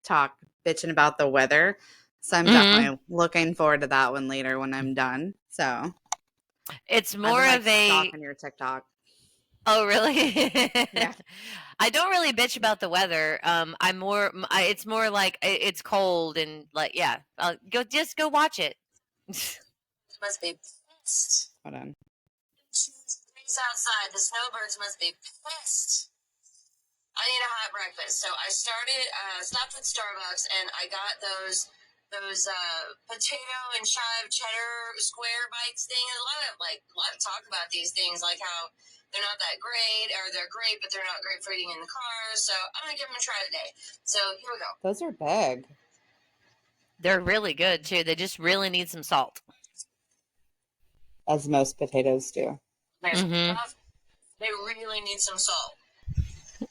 TikTok bitching about the weather. So I'm Hmm. definitely looking forward to that one later when I'm done. So It's I've more been like of a, stalking your TikTok. oh, really? Yeah. I don't really bitch about the weather. It's more like it's cold and like, yeah, just go watch it. Must be pissed. Hold on. 2 degrees outside. The snowbirds must be pissed. I need a hot breakfast. So I stopped at Starbucks, and I got those potato and chive cheddar square bites thing. A lot of talk about these things, like how they're not that great, or they're great, but they're not great for eating in the car. So I'm gonna give them a try today. So here we go. Those are big. They're really good too. They just really need some salt. As most potatoes do. Mm-hmm. They really need some salt.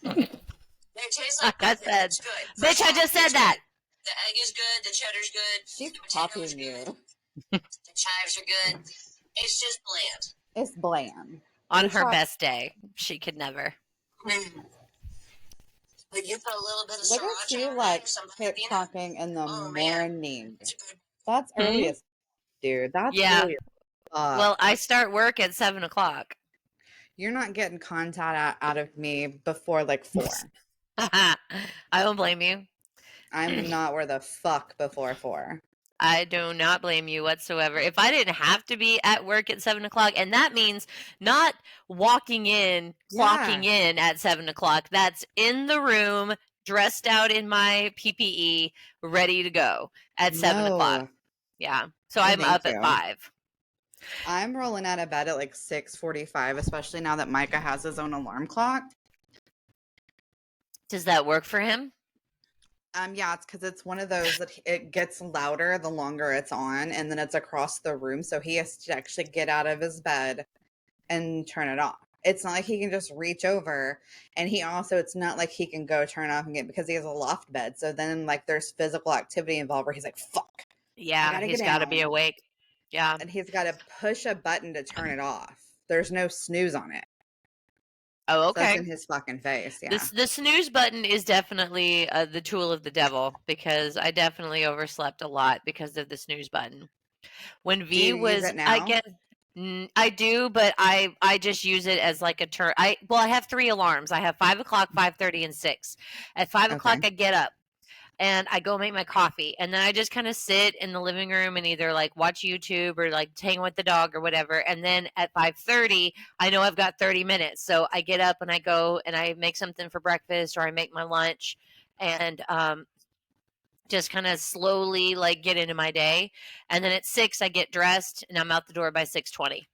They taste like I breakfast. said, It's good. bitch, I just said that. The egg is good. The cheddar's good. She's The potato is copying good. you. The chives are good. It's just bland. It's bland. On You her try- best day, she could never. But you put a little bit of Look sriracha at you on like it, some peanut. TikToking in the Oh man, morning. it's good. That's early as dude. That's Yeah. early as fuck. Well, I start work at 7:00. You're not getting contact out of me before like 4. I don't blame you. I'm not where the fuck before 4. I do not blame you whatsoever. If I didn't have to be at work at 7:00, and that means not walking in, clocking in at 7:00, that's in the room, dressed out in my PPE, ready to go at 7:00. No. Yeah. So No, I'm thank up at you. 5. I'm rolling out of bed at like 6:45, especially now that Micah has his own alarm clock. Does that work for him? Yeah, it's because it's one of those that it gets louder the longer it's on, and then it's across the room, so he has to actually get out of his bed and turn it off. It's not like he can just reach over, and it's not like he can go turn off and get, because he has a loft bed. So then like there's physical activity involved where he's like, "Fuck, I Yeah, gotta he's get got to be down," awake. Yeah. and he's got to push a button to turn it off. There's no snooze on it. Oh, So that's okay. in his fucking face. Yeah. The snooze button is definitely the tool of the devil, because I definitely overslept a lot because of the snooze button. When Do V you use was, it now? I do, but I just use it as like a turn. I have 3 alarms. I have 5:00, 5:30, and 6. At 5:00, Okay. I get up and I go make my coffee, and then I just kind of sit in the living room and either like watch YouTube or like hang with the dog or whatever. And then at 5:30, I know I've got 30 minutes, so I get up and I go and I make something for breakfast or I make my lunch, and just kind of slowly like get into my day. And then at 6, I get dressed and I'm out the door by 6:20.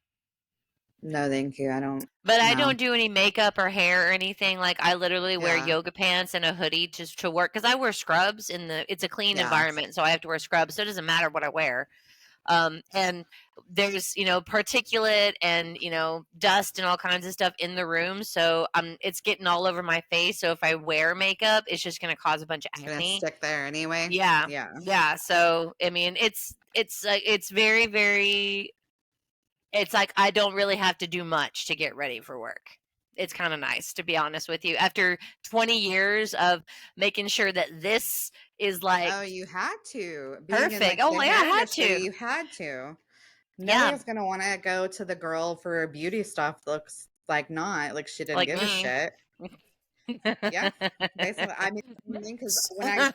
No, thank you. I don't. But I No. don't do any makeup or hair or anything. Like, I literally wear Yeah. yoga pants and a hoodie just to work, because I wear scrubs it's a clean Yeah. environment, so I have to wear scrubs. So it doesn't matter what I wear. And there's, particulate and, dust and all kinds of stuff in the room. So it's getting all over my face. So if I wear makeup, it's just going to cause a bunch of It's gonna acne. stick there anyway. Yeah. Yeah. Yeah. So, I mean, it's very, very, it's like I don't really have to do much to get ready for work. It's kind of nice, to be honest with you. After 20 years of making sure that this is like Oh, you had to. Being in perfect. like Oh, the yeah, I hair had industry, to. you had to. Yeah. Nobody's gonna want to go to the girl for beauty stuff that looks like she didn't Like give a me. shit. Yeah, basically. I mean, because when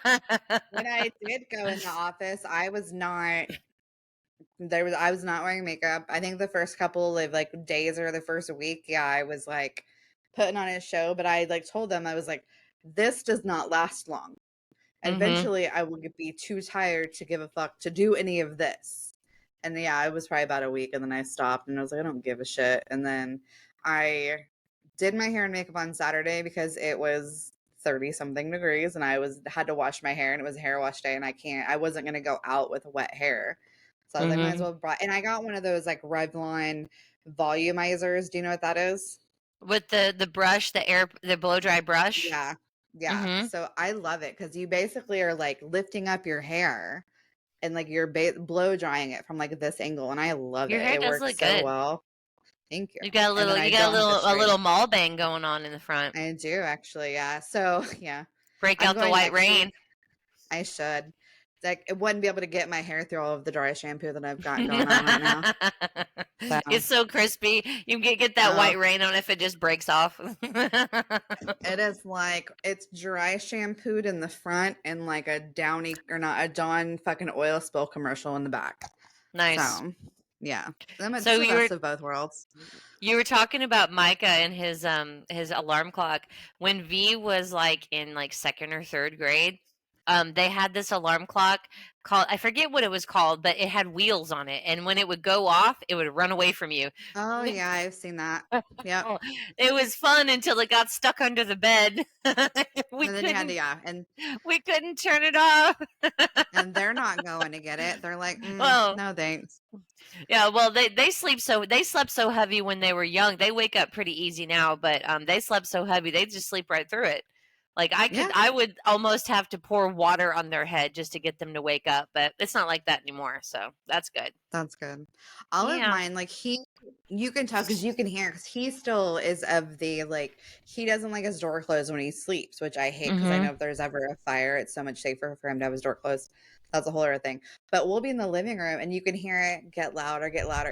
I did go in the office, I was not wearing makeup. I think the first couple of like days or the first week, yeah, I was like putting on a show, but I like told them, I was like, this does not last long. Eventually I will be too tired to give a fuck to do any of this. And yeah, it was probably about a week, and then I stopped and I was like, I don't give a shit. And then I did my hair and makeup on Saturday because it was 30 something degrees and had to wash my hair, and it was a hair wash day, and I wasn't going to go out with wet hair. So I was like, might as well and I got one of those like Revlon volumizers. Do you know what that is? With the brush, the blow dry brush. Yeah. Yeah. So I love it because you basically are like lifting up your hair and like you're blow drying it from like this angle, and I love Your it. hair It does works look so good. well. Thank you. You got And then I don't have to a straighten. little mall bang going on in the front. I do actually, yeah. So yeah, Break I'm out the going white next rain. week. I should. Like, it wouldn't be able to get my hair through all of the dry shampoo that I've got going on right now. So, It's so crispy. You can get that oh, white rain on if it just breaks off. it is like it's dry shampooed in the front and like a Downy or not a Dawn fucking oil spill commercial in the back. Nice. So, yeah, it's So the best of both worlds. you were talking about Micah and his alarm clock. When V was like in like second or third grade, they had this alarm clock called, I forget what it was called, but it had wheels on it, and when it would go off, it would run away from you. Oh yeah, I've seen that. Yep. It was fun until it got stuck under the bed. we And then you had couldn't to, and we couldn't turn it off. and they're not going to get it. They're like, Well, no thanks. yeah, well they slept so heavy when they were young. They wake up pretty easy now, but they slept so heavy they just sleep right through it. Like Yeah. I would almost have to pour water on their head just to get them to wake up, but it's not like that anymore, so that's good. That's good. All of Yeah. mine, like you can tell because you can hear because he still is of the like he doesn't like his door closed when he sleeps, which I hate because I know if there's ever a fire, it's so much safer for him to have his door closed. That's a whole other thing. But we'll be in the living room and you can hear it get louder,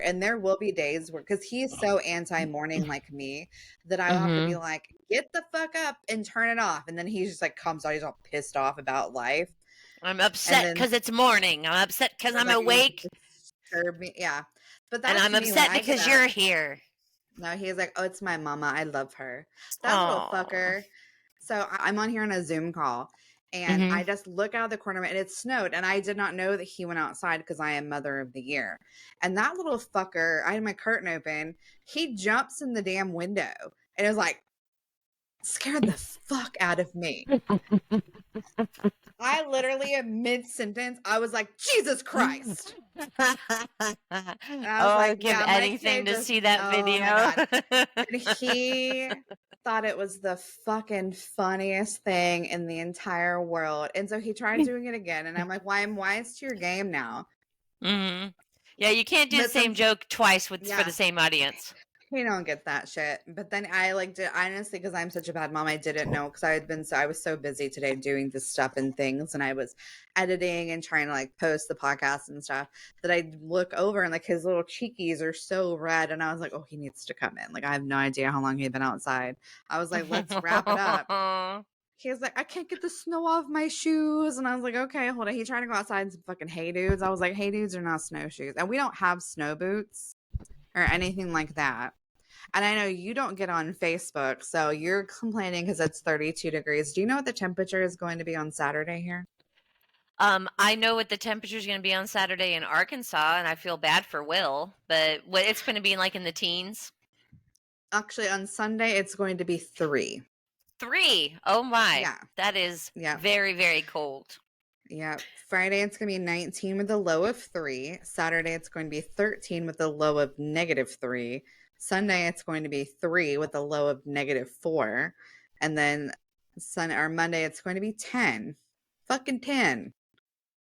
and there will be days where because he's so anti-morning like me that I will have to be like, get the fuck up and turn it off, and then he just like comes out, he's all pissed off about life. I'm upset because it's morning. I'm upset because I'm like, awake. Yeah. But And that's I'm me when upset I get because up. you're here. No, he's like, oh, it's my mama. I love her. That little fucker. So I'm on here on a Zoom call and I just look out of the corner and it snowed. And I did not know that he went outside because I am Mother of the Year. And that little fucker, I had my curtain open. He jumps in the damn window and it was like, scared the fuck out of me. I literally, mid sentence, I was like, Jesus Christ. And I was I like, would give yeah, anything to see that video. And he thought it was the fucking funniest thing in the entire world. And so he tried doing it again. And I'm like, why am wise to your game now? Yeah, you can't do the same joke twice for the same audience. He don't get that shit. But then I did honestly because I'm such a bad mom. I didn't know because I was so busy today doing this stuff and things, and I was editing and trying to like post the podcast and stuff that I look over and like his little cheekies are so red, and I was like, oh, he needs to come in. Like I have no idea how long he'd been outside. I was like, let's wrap it up. He was like, I can't get the snow off my shoes. And I was like, okay, hold on. He tried to go outside in some fucking Hey Dudes. I was like, Hey Dudes are not snowshoes. And we don't have snow boots or anything like that. And I know you don't get on Facebook, so you're complaining because it's 32 degrees. Do you know what the temperature is going to be on Saturday here? I know what the temperature is going to be on Saturday in Arkansas, and I feel bad for Will, but what it's going to be like in the teens? Actually, on Sunday, it's going to be 3. 3? Oh my. Yeah. That is very, very cold. Yeah. Friday, it's going to be 19 with a low of 3. Saturday, it's going to be 13 with a low of -3. Sunday, it's going to be 3 with a low of -4. And then Monday, it's going to be 10. Fucking 10.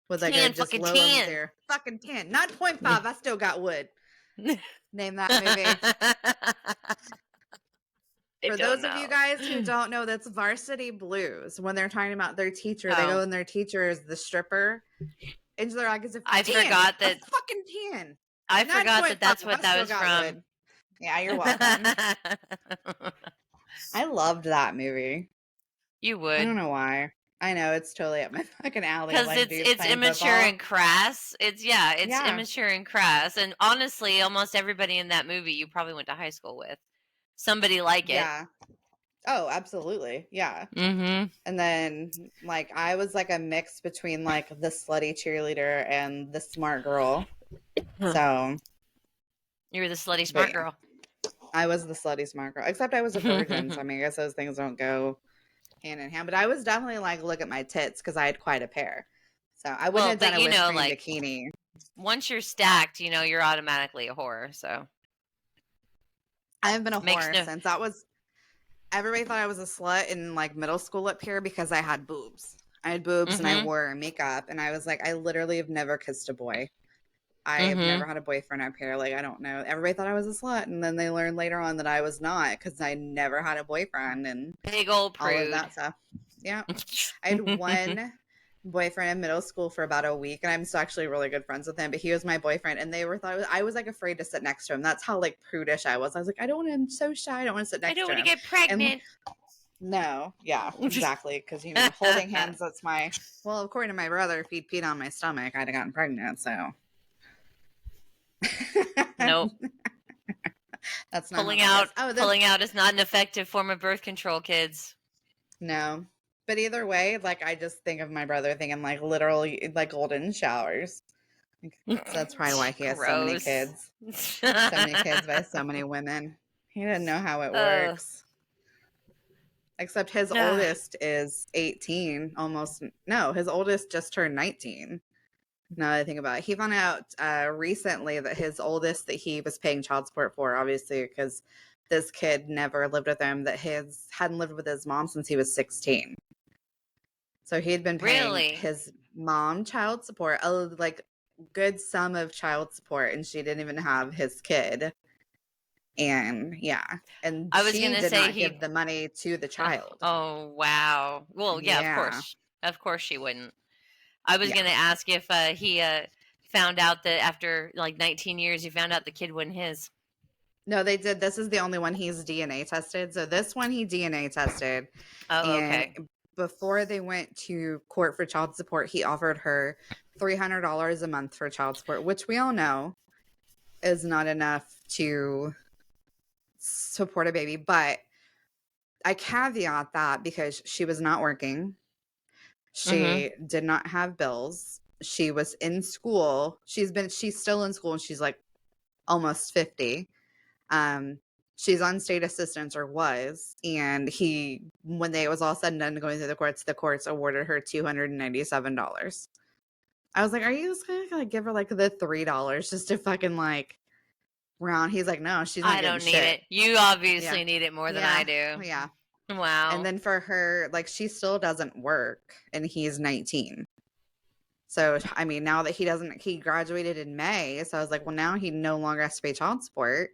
With like 10, a just low 10. of 0. Fucking 10. Not 0.5. I still got wood. Name that movie. For those of you guys who don't know, that's Varsity Blues. When they're talking about their teacher, they go and their teacher is the stripper. And they're like, as if I forgot that. Fucking 10. I forgot that that's what that was from. Wood. Yeah, you're welcome. I loved that movie. You would. I don't know why. I know it's totally up my fucking alley. Because it's immature and crass. It's immature and crass. And honestly, almost everybody in that movie you probably went to high school with. Somebody like it. Yeah. Oh, absolutely. Yeah. And then like I was like a mix between like the slutty cheerleader and the smart girl. So you were the slutty smart girl. I was the slutty smart girl. Except I was a virgin. So I mean I guess those things don't go hand in hand. But I was definitely like look at my tits because I had quite a pair. So I wouldn't have done it with a bikini. Once you're stacked, you're automatically a whore. So I haven't been a whore since everybody thought I was a slut in like middle school up here because I had boobs. I had boobs and I wore makeup and I was like, I literally have never kissed a boy. I have never had a boyfriend up here. Like, I don't know. Everybody thought I was a slut. And then they learned later on that I was not because I never had a boyfriend and big old prude. All of that stuff. Yeah. I had one boyfriend in middle school for about a week, and I'm still actually really good friends with him, but he was my boyfriend, and they were thought I was like afraid to sit next to him. That's how like prudish I was. I was like, I don't want to, I'm so shy. I don't want to sit I next don't to want to him. get And pregnant. no, yeah, exactly. Because holding hands, that's well, according to my brother, if he'd peed on my stomach, I'd have gotten pregnant. So Nope. that's not how that goes. Oh, Pulling out is not an effective form of birth control, kids. No. But either way, like I just think of my brother thinking like literally like golden showers. So that's probably why he has so many Gross. kids. So many kids by so many women. He didn't know how it works. Except his oldest is 18, almost. No, his oldest just turned 19. Now that I think about it, he found out recently that his oldest that he was paying child support for, obviously, because this kid never lived with him, that his hadn't lived with his mom since he was 16. So he had been paying his mom child support, a like good sum of child support, and she didn't even have his kid. And yeah, and I was she gonna did say not give the money to the child. Oh wow. Well, yeah, of course she wouldn't. I was gonna ask if he found out that after like 19 years, he found out the kid wasn't his. No, they did. This is the only one he's DNA tested. So this one he DNA tested. Oh, and okay. before they went to court for child support, he offered her $300 a month for child support, which we all know is not enough to support a baby. But I caveat that because she was not working. She did not have bills. She was in school. She's still in school, and she's like almost 50. She's on state assistance, or was, and when it was all said and done going through the courts awarded her $297. I was like, are you just gonna like give her like the $3 just to fucking like round? He's like, no, she's not I getting don't need shit. it. You obviously need it more than I do. Yeah. Wow. And then for her, like, she still doesn't work, and he's 19. So I mean, now that he graduated in May, so I was like, well, now he no longer has to pay child support.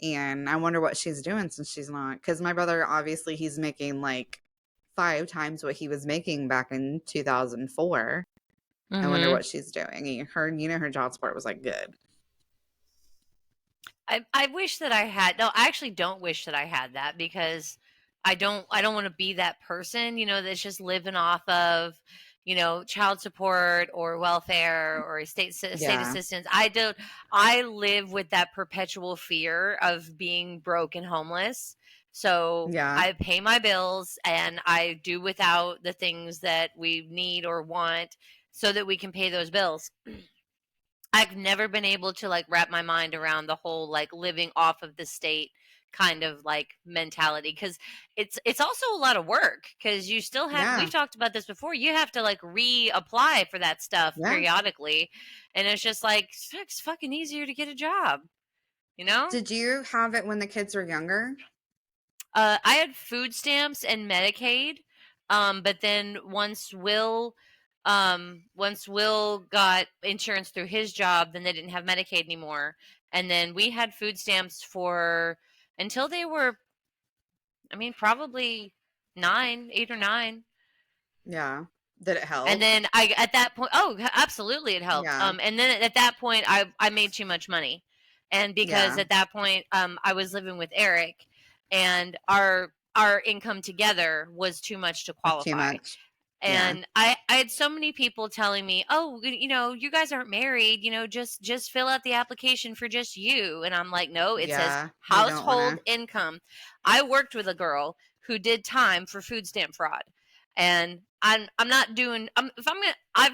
And I wonder what she's doing since she's not, because my brother, obviously, he's making like 5 times what he was making back in 2004. I wonder what she's doing. Her child support was like good. I wish that I had. No, I actually don't wish that I had that, because I don't want to be that person, that's just living off of, child support or welfare or state assistance. I live with that perpetual fear of being broke and homeless. So I pay my bills and I do without the things that we need or want so that we can pay those bills. I've never been able to like wrap my mind around the whole like living off of the state kind of like mentality, because it's also a lot of work, because you still have we've talked about this before, you have to like reapply for that stuff periodically, and it's just like it's fucking easier to get a job. Did you have it when the kids were younger? I had food stamps and Medicaid, but then once Will got insurance through his job, then they didn't have Medicaid anymore. And then we had food stamps until they were, probably 8 or 9. Yeah. Did it help? And then at that point, absolutely it helped. Yeah. And then at that point I made too much money. And because at that point, I was living with Eric, and our income together was too much to qualify. Too much. And I had so many people telling me, oh, you guys aren't married, just fill out the application for just you. And I'm like, no, it says household income. I worked with a girl who did time for food stamp fraud. And I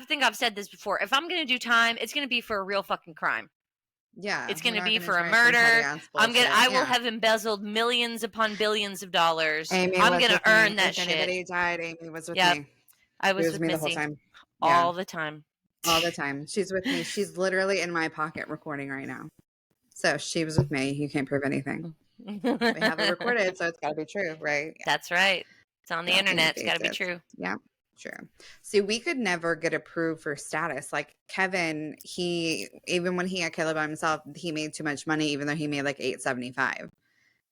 think I've said this before. If I'm going to do time, it's going to be for a real fucking crime. Yeah. It's going to be for a murder. I will have embezzled millions upon billions of dollars. Amy I'm going to earn that shit. If anybody died, Amy was with me. I was with me Missy the whole time. all the time. All the time. She's with me. She's literally in my pocket recording right now. So she was with me. You can't prove anything. We have it recorded, so it's got to be true, right? Yeah. That's right. It's on the internet. It's got to be true. Yeah, true. See, we could never get approved for status. Like Kevin, even when he had Caleb by himself, he made too much money, even though he made like $875.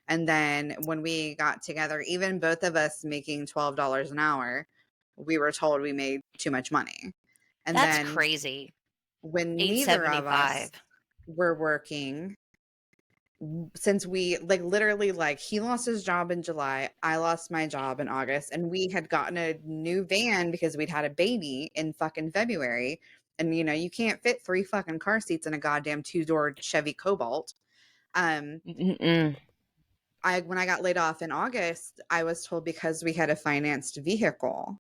And then when we got together, even both of us making $12 an hour, we were told we made too much money. And That's then crazy. when neither of us 875. were working, since we like literally like he lost his job in July, I lost my job in August, and we had gotten a new van because we'd had a baby in fucking February. And you know, you can't fit 3 fucking car seats in a goddamn 2-door Chevy Cobalt. Mm-mm. When I got laid off in August, I was told because we had a financed vehicle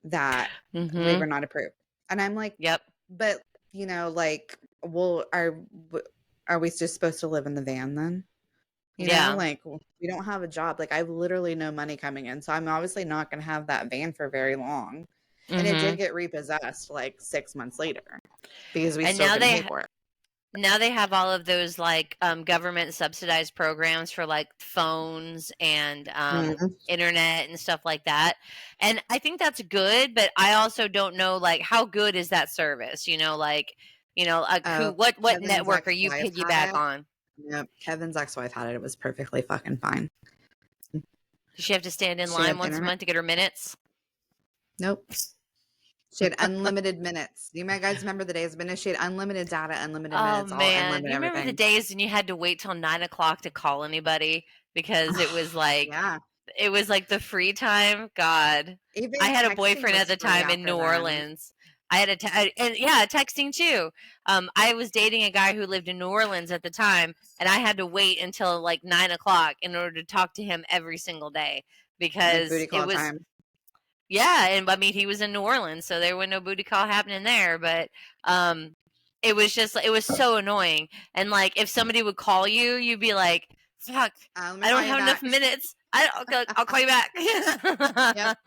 that we Mm-hmm. were not approved. And I'm like, Yep. but you know, like, well, are we just supposed to live in the van then? You know, Yeah. like we don't have a job. Like I have literally no money coming in. So I'm obviously not going to have that van for very long. And it Mm-hmm. did get repossessed like 6 months later because we And still now couldn't pay they for it. now they have all of those like government subsidized programs for like phones and Mhm. internet and stuff like that. And I think that's good, but I also don't know like how good is that service? Who Oh, what Kevin's network are you ex-wife had piggyback it. on? Yep, Kevin's ex-wife had it. It was perfectly fucking fine. Does she have to stand in She line had once a internet. month to get her minutes? Nope. She had unlimited minutes. You guys remember the days of minutes? She had unlimited data, unlimited Oh minutes, all man, unlimited you remember the everything. days when you had to wait till 9 o'clock to call anybody because Yeah. it was like the free time. God, I Even had a texting boyfriend at was the free time in after New then. Orleans. I had and yeah, texting too. I was dating a guy who lived in New Orleans at the time, and I had to wait until like 9 o'clock in order to talk to him every single day Like because booty it call was time. yeah, and I mean he was in New Orleans, so there was no booty call happening there. But um, it was so annoying. And like if somebody would call you, you'd be like, "Fuck, Let me I don't call you have enough back. minutes. I'll call you back." Yep.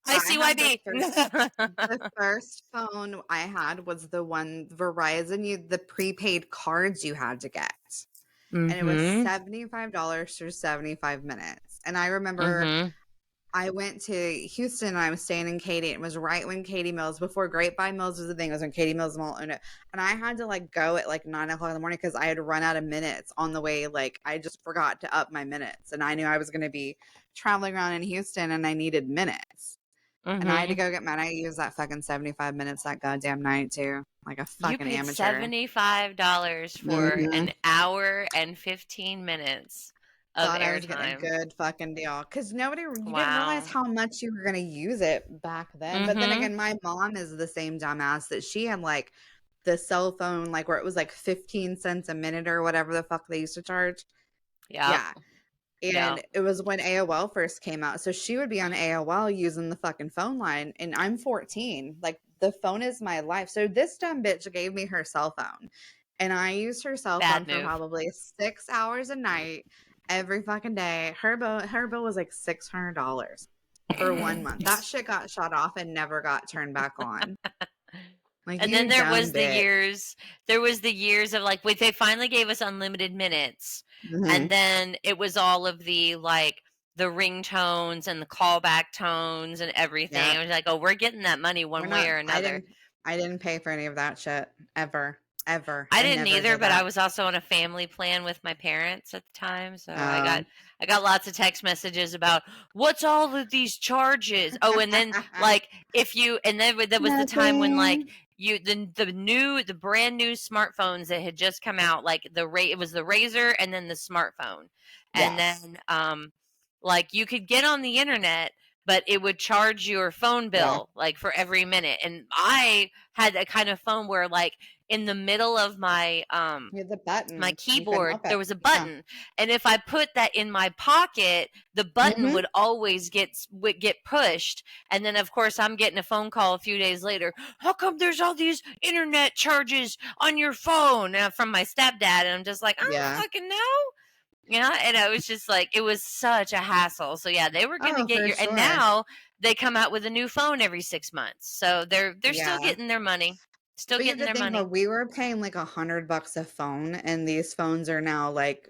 I I had CYD. the first phone I had was the one Verizon, the prepaid cards you had to get. And it was Mhm. $75 for 75 minutes. And I remember Mhm. I went to Houston and I was staying in Katy. It was right when Katy Mills, before Grapevine Mills was a thing, it was when Katy Mills Mall owned it. And I had to like go at like 9 o'clock in the morning because I had run out of minutes on the way. Like I just forgot to up my minutes. And I knew I was going to be traveling around in Houston and I needed minutes. And I had to Mhm. go get mad. I used that fucking 75 minutes that goddamn night too. Like a You fucking paid amateur. $75 for Hmm. an hour and 15 minutes of Thought I was getting a airtime. good fucking deal because you didn't realize Wow. how much you were going to use it back then. But then Mhm. again, my mom is the same dumbass that she had like the cell phone, like where it was like 15 cents a minute or whatever the fuck they used to charge. Yep. Yeah. Yeah. And it was when AOL first came out. So she would be on AOL using the fucking phone line. And I'm 14. Like the phone is my life. So this dumb bitch gave me her cell phone. And I used her cell phone Bad for move. probably 6 hours a night every fucking day. Her bill was like $600 for 1 month. That shit got shut off and never got turned back on. Like, And then you dumb bitch. there was the years of like, wait, they finally gave us unlimited minutes. Hmm. And then it was all of the like the ringtones and the callback tones and everything. Yeah. I was like, oh, we're getting that money We're one way not, or another. I didn't pay for any of that shit ever, ever. I I didn't never either, did but I that. was also on a family plan with my parents at the time, so Oh. I got lots of text messages about what's all of these charges. Oh, and then like if you and then there was the time when like Nothing. the brand new smartphones that had just come out, like it was the Razor and then the smartphone, and Yes. then like you could get on the internet, but it would charge your phone Yeah. bill like for every minute. And I had a kind of phone where like in the middle of You had the my button. You couldn't keyboard help it. there was a Yeah. button, and if I put that in my pocket the button Hmm. would always would get pushed. And then of course I'm getting a phone call a few days later, how come there's all these internet charges on your phone, from my stepdad? And I'm just like, I don't Yeah. fucking know. Yeah, and I was just like, it was such a hassle. So yeah, they were gonna Oh, get for your, and sure. now they come out with a new phone every 6 months. So they're still Yeah. getting their money. Still But you have getting to their think money. about, we were paying like $100 a phone, and these phones are now like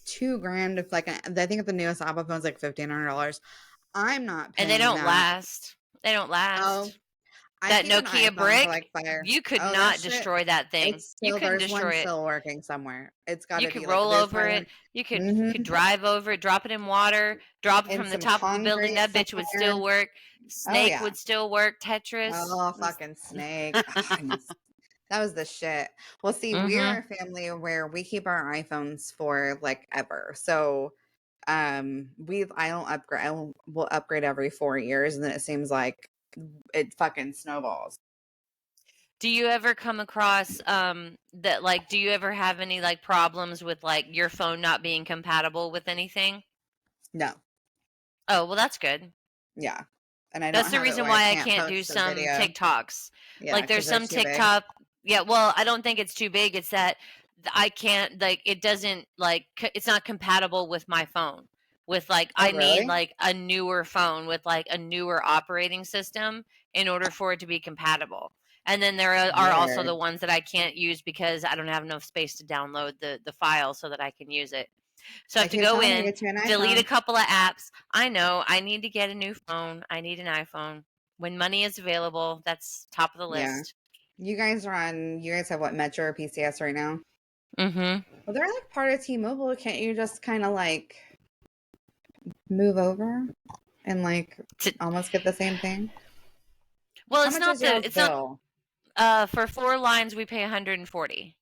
2 grand. If like, I think the newest Apple phone's like $1,500. I'm not And they paying don't that. last. They don't Oh, last. I That keep an Nokia iPhone for, brick, like, fire. you could Oh, that not shit, destroy that thing. it's You still couldn't there's one destroy it. still working somewhere. It's You gotta could be, like, roll there's over probably it. one You could mhm, drive over it, drop it in water, drop it and from the some top of a building. concrete That bitch would somewhere. still work. Oh, Snake yeah. would still work. Tetris. Oh, fucking Snake. I miss that was the shit. Well, see, we're Mm-hmm. a family where we keep our iPhones for, like, ever. So, I don't upgrade. We'll upgrade every 4 years, and then it seems like it fucking snowballs. Do you ever come across that, like, do you ever have any like problems with like your phone not being compatible with anything? No. Oh, well, that's good. Yeah. And I don't That's the have it reason where I why I can't can't do post a some video. TikToks. Yeah, Like because there's 'cause they're some too big. TikTok. Yeah, well, I don't think it's too big. It's that I can't, like, it doesn't like it's not compatible with my phone. With like Oh, I need really? like a newer phone with like a newer operating system in order for it to be compatible. And then there are also the Weird. ones that I can't use because I don't have enough space to download the file so that I can use it. So I I have to keep go telling you, in, get you an delete a iPhone. couple of apps. I know I need to get a new phone. I need an iPhone. When money is available, that's top of the Yeah. list. You guys have what, Metro or PCS right now? Mm-hmm. Well, they're like part of T-Mobile. Can't you just kind of like move over and like almost get the same thing? Well, How it's much not is the y'all's it's not bill? for 4 lines we pay 140.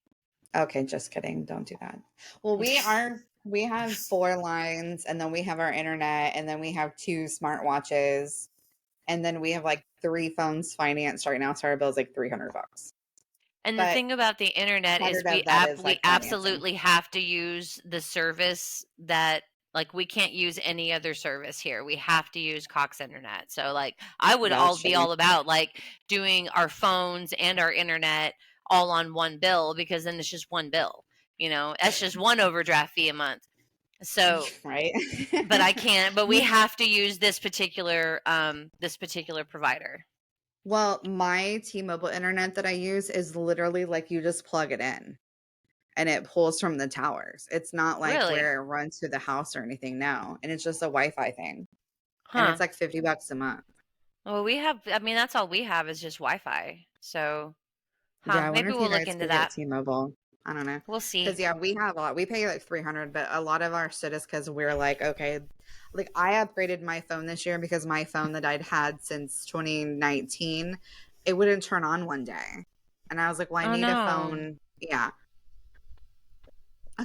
Okay, just kidding. Don't do that. Well, we have 4 lines, and then we have our internet, and then we have 2 smartwatches, and then we have like 3 phones financed right now. So our bill's like $300. And the But thing about the internet is 100 of that is we like financing. absolutely have to use the service that, like, we can't use any other service here. We have to use Cox Internet. So like I would Yeah, that's all be shitty. all about like doing our phones and our internet all on one bill, because then it's just one bill. That's just one overdraft fee a month. So, Right? but I can't. But we You have to use this particular provider. Well, my T-Mobile internet that I use is literally like you just plug it in and it pulls from the towers. It's not like Really? where it runs through the house or anything now. And it's just a Wi-Fi thing. And Huh. it's like $50 a month. Well, we have. I mean, that's all we have is just Wi-Fi. So, Yeah, I wonder maybe if you we'll look guys into could get that. T-Mobile. I don't know. We'll Because see. yeah, we have a lot. We pay like 300, but a lot of our shit is because we're like, okay, like I upgraded my phone this year because my phone that I'd had since 2019, it wouldn't turn on one day. And I was like, well, I Oh need a no. phone. Yeah.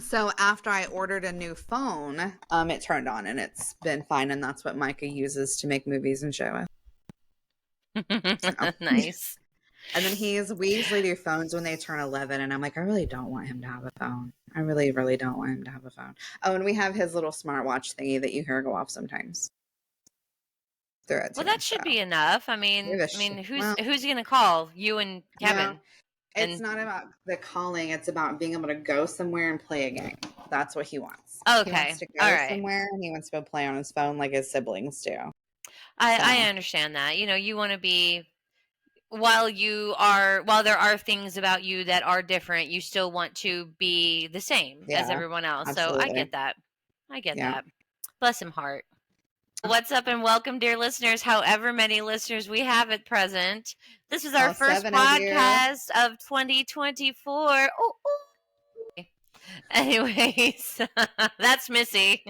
So after I ordered a new phone, it turned on and it's been fine. And that's what Micah uses to make movies and show us. So. Nice. And then we usually do phones when they turn 11. And I'm like, I really don't want him to have a phone. I really, really don't want him to have a phone. Oh, and we have his little smartwatch thingy that you hear go off sometimes. Through it Well, too. that So should be enough. I we mean, have a I mean, well, who's gonna call you and no, Kevin? it's And not about the calling. It's about being able to go somewhere and play a game. That's what he wants. He wants okay, to all go right. somewhere and he wants to go play on his phone like his siblings do. I So understand that. You want to be, while there are things about you that are different, you still want to be the same as yeah, everyone else. So I absolutely. get that. I get Yeah. that. Bless him heart. What's up and welcome, dear listeners, however many listeners we have at present. This is our All first 7 of you. podcast of 2024. Ooh. Anyways, that's Missy.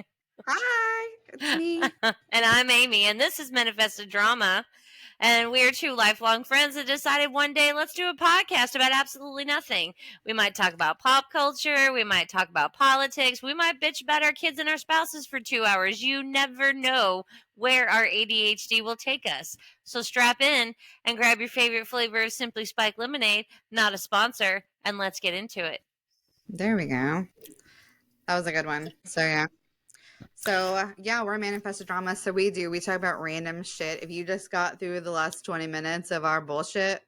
Hi, it's me. And I'm Amy, and this is Manifested Drama. And we are two lifelong friends that decided one day, let's do a podcast about absolutely nothing. We might talk about pop culture. We might talk about politics. We might bitch about our kids and our spouses for 2 hours. You never know where our ADHD will take us. So strap in and grab your favorite flavor of Simply Spiked Lemonade, not a sponsor, and let's get into it. There we go. That was a good one. So yeah. So yeah, we're Manifested Drama. So we talk about random shit. If you just got through the last 20 minutes of our bullshit,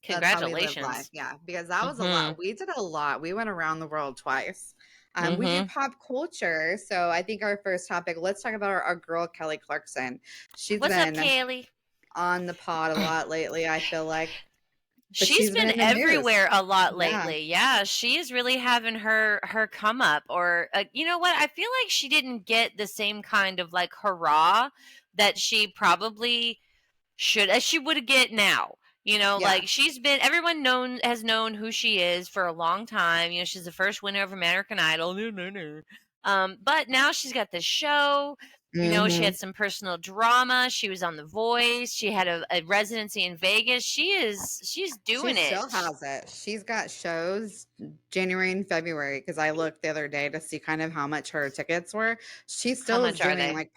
that's how we live life. Congratulations. Yeah, because that was a Mm-hmm. lot. We did a lot. We went around the world twice. We do Mm-hmm. pop culture. So I think our first topic, let's talk about our girl, Kelly Clarkson. She's What's up, been Kaylee? on the pod a lot lately, I feel like. But She's she's been been in the news. everywhere a lot Yeah. lately. Yeah, she is really having her come up. Or you know what? I feel like she didn't get the same kind of like hurrah that she probably should, as she would get now. You know, Yeah. like everyone has known who she is for a long time. You know, she's the first winner of American Idol. But now she's got this show. You know, she Mhm. had some personal drama. She was on The Voice. She had a residency in Vegas. She's She doing it. still has it. She's got shows January and February because I looked the other day to see kind of how much her tickets were. She How still is much are doing they? like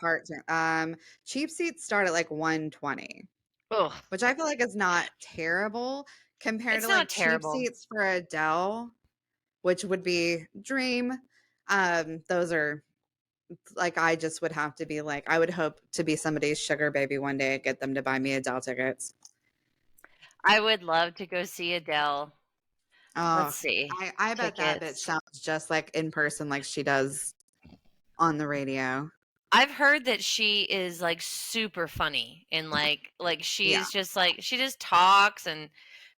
cheap seats start at like 120, Ugh, which I feel like is not terrible compared it's to not like cheap terrible. seats for Adele, which would be Dream. Those are like I just would have to be like I would hope to be somebody's sugar baby one day and get them to buy me Adele tickets. I would love to go see Adele. Oh, Let's see. I bet that bitch Tickets. sounds just like in person like she does on the radio. I've heard that she is like super funny and like Yeah, she's just like she just talks and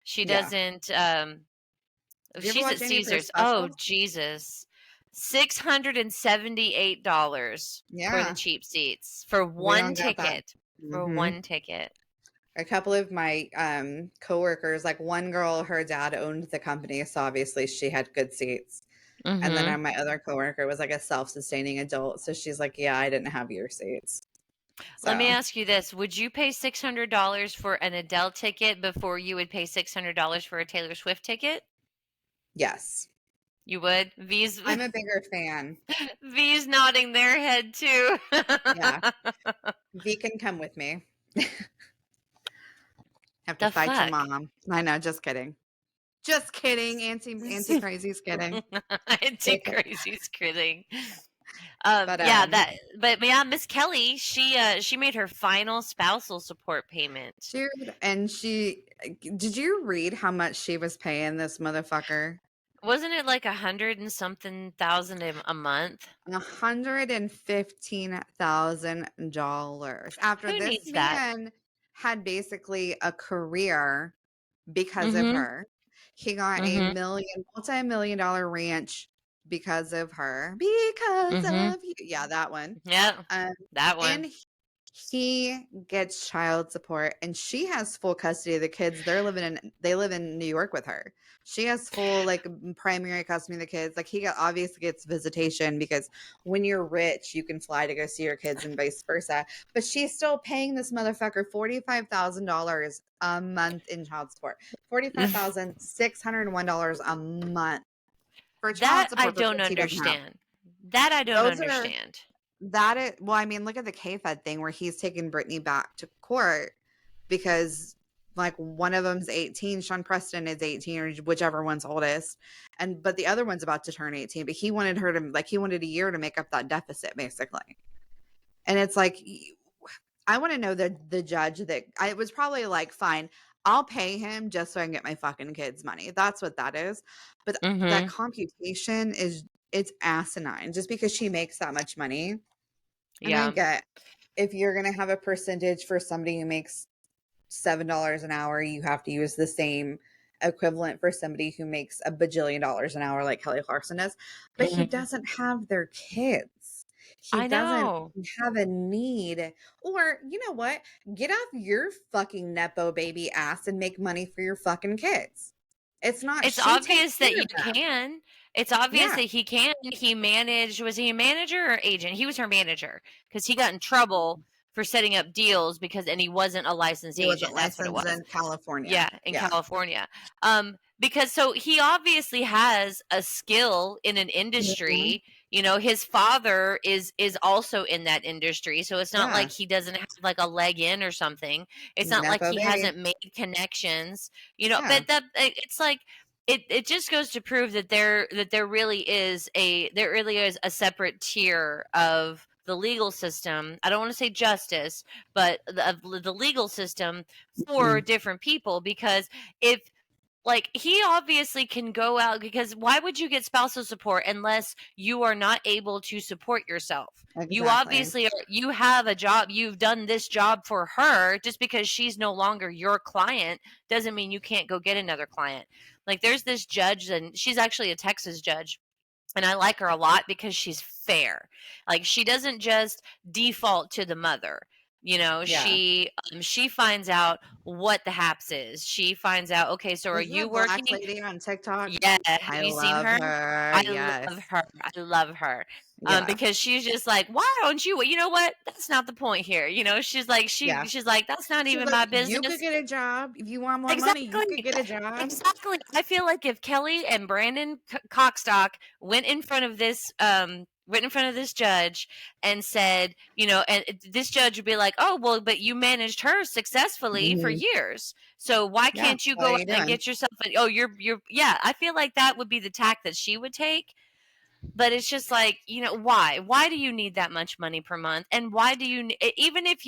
she yeah. doesn't Do you ever she's at watch any of her Caesars. Oh specials? Jesus. $678 for the Yeah, cheap seats for we one don't got that. ticket. For Mhm. one ticket. A couple of my coworkers, like one girl, her dad owned the company, so obviously she had good seats. And then Mhm. my other coworker was like a self-sustaining adult, so she's like, "Yeah, I didn't have your seats." Let me So, ask you this. Would you pay $600 for an Adele ticket before you would pay $600 for a Taylor Swift ticket? yes. You would? V's I'm a bigger fan. V's nodding their head too. Yeah. V can come with me. Have to The fight your fuck? mom. I know, just kidding. Just kidding. Auntie Crazy's kidding. Anti-crazy's kidding. But Yeah, but yeah, Miss Kelly, she made her final spousal support payment. dude, and she did you read how much she was paying this motherfucker? Wasn't it like 100 and something thousand a month? $115,000 after Who this needs that? man had basically a career because of Mhm. her. He got a Mhm. multi-million dollar ranch because of her. Because Mhm. of you. Yeah, that one. Yeah. Um, That and one. he gets child support and she has full custody of the kids. They live in New York with her. She has full like primary custody of the kids. Like obviously gets visitation because when you're rich, you can fly to go see your kids and vice versa. But she's still paying this motherfucker $45,000 a month in child support. $45,601 a month for child That I support for don't kids he doesn't have. understand. That I don't Those are understand. that it well, I mean, look at the K-Fed thing where he's taking Britney back to court because like one of them's 18, Sean Preston is 18 or whichever one's oldest. But the other one's about to turn 18, but he wanted her to like he wanted a year to make up that deficit basically. And it's like I want to know the judge that I was probably like, fine, I'll pay him just so I can get my fucking kids money. That's what that is. But that Mhm. computation is it's asinine just because she makes that much money. And I Yeah. get if you're going to have a percentage for somebody who makes $7 an hour, you have to use the same equivalent for somebody who makes a bajillion dollars an hour like Kelly Clarkson does. But he Mhm. doesn't have their kids. He I doesn't know. have a need. Or, you know what? Get off your fucking Nepo baby ass and make money for your fucking kids. It's not It's she takes obvious that care you of them. can. It's obvious Yeah. that he can. Was he a manager or agent? He was her manager because he got in trouble for setting up deals and he wasn't a licensed He wasn't agent. That's what it licensed was. in California. Yeah, in Yeah. California. Because so he obviously has a skill in an Mhm. industry. You know, his father is also in that industry, so it's not like Yeah. he doesn't have like a leg in or something. It's not like Nepo he baby. hasn't made connections. You know, Yeah. but it's like it just goes to prove that there really is a separate tier of the legal system. I don't want to say justice, but the legal system for Mhm. different people because if like he obviously can go out because why would you get spousal support unless you are not able to support yourself? You Exactly. obviously you have a job, you've done this job for her. Just because she's no longer your client doesn't mean you can't go get another client. Like there's this judge and she's actually a Texas judge and I like her a lot because she's fair. Like she doesn't just default to the mother. You know, Yeah. she finds out what the haps is. She finds out, okay, so are Is you that black working? lady on TikTok? Yeah, have I you seen love her? her. I Yes. love her. I love her. Yeah. Because she's just like, why don't you? You know what? That's not the point here. You know, she's like, Yeah. she's like, that's not She's even like, my you could business. get a job. If you want more money, you could Exactly. get a job. Exactly. I feel like if Kelly and Brandon Cockstock went in front of this judge and said, you know, and this judge would be like, oh, well, but you managed her successfully for Mhm. years. So why Yeah. can't you What are go you out and doing? get yourself you're yeah, I feel like that would be the tack that she would take. But it's just like, you know, why do you need that much money per month? And why do you even if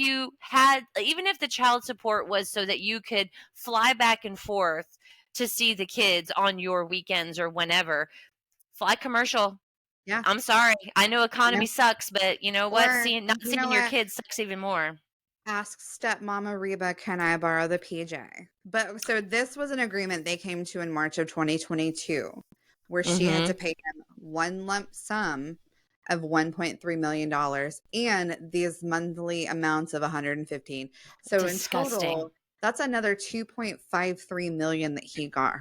the child support was so that you could fly back and forth to see the kids on your weekends or whenever, fly commercial. Yeah. I'm sorry, I know Yeah. economy sucks, but you know what, Or not you know seeing your what? kids sucks even more. Ask stepmama Reba, can I borrow the PJ? But so this was an agreement they came to in March of 2022, where she had to Mm-hmm. pay him one lump sum of $1.3 million and these monthly amounts of 115. So in Disgusting. total, that's another 2.53 million that he got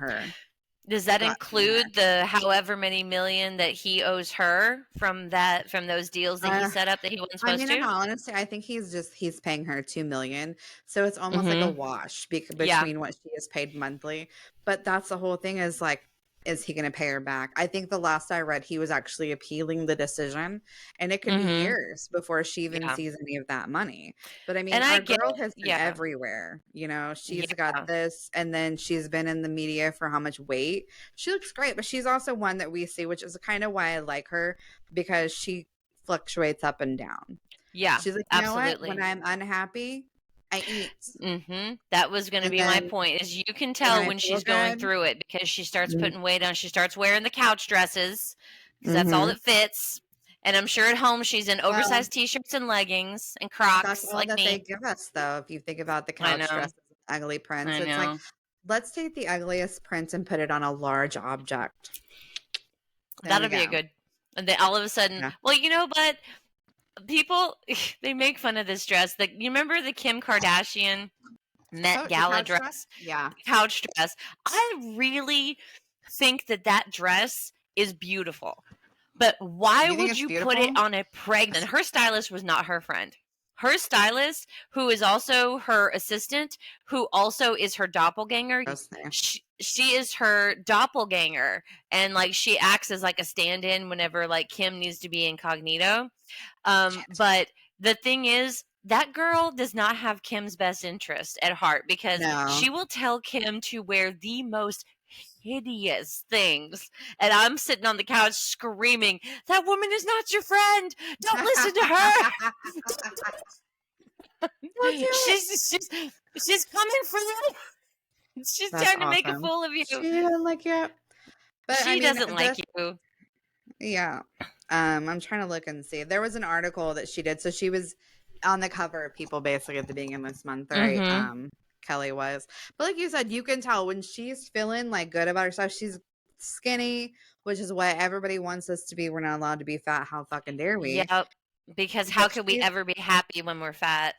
Does that got from her. include the however many million that he owes her from those deals that he Uh, set up that he wasn't I supposed mean, in to? all honesty, I think he's paying her 2 million, so it's almost like a Mm-hmm. wash Yeah. between what she is paid monthly. But that's the whole thing is like, is he going to pay her back? I think the last I read, he was actually appealing the decision, and it could be Mm-hmm. years before she even Yeah. sees any of that money. But I And mean, I our get, girl has been yeah. everywhere. You know, she's got Yeah. this, and then she's been in the media for how much weight. She looks great, but she's also one that we see, which is kind of why I like her because she fluctuates up and down. Yeah, She's like, you know what? When absolutely. I'm unhappy, I eat. Mm-hmm. That was going to And be my then point is you can when tell I when feel she's going good, through it because she starts mm, putting weight on. She starts wearing the couch dresses because that's all mhm. that fits. And I'm sure at home she's in Well, oversized t-shirts and leggings and that's Crocs all like that they me. give us, though. If you think about the I couch know. dresses and ugly prints, I it's like, know. let's take the ugliest print and put it on a large object. There we That'll be a go. good. And then all of a sudden, Yeah. well, you know, but people they make fun of this dress. You remember the Kim Kardashian Met Oh, the Gala couch dress? dress? Yeah. The couch dress. I really think that dress is beautiful. But why You think would it's you put it beautiful? on a pregnant? Her stylist was not her friend. Her stylist, who is also her assistant, who also is her doppelganger, Gross there. she is her doppelganger. And like she acts as like a stand in whenever like Kim needs to be incognito. Shit. But the thing is, that girl does not have Kim's best interest at heart because No. she will tell Kim to wear the most hideous things. And I'm sitting on the couch screaming, that woman is not your friend. Don't listen to her. Don't do it. She's coming for you. She's That's trying to make a awesome. fool of you. She didn't like you. But I She mean, doesn't like this, you. yeah. I'm trying to look and see. There was an article that she did. So she was on the cover of People basically at the beginning of this month, right? Mm-hmm. Kelly was. But like you said, you can tell when she's feeling like good about herself. She's skinny, which is what everybody wants us to be. We're not allowed to be fat. How fucking dare we? Yep. Because how But could we ever be happy when we're fat?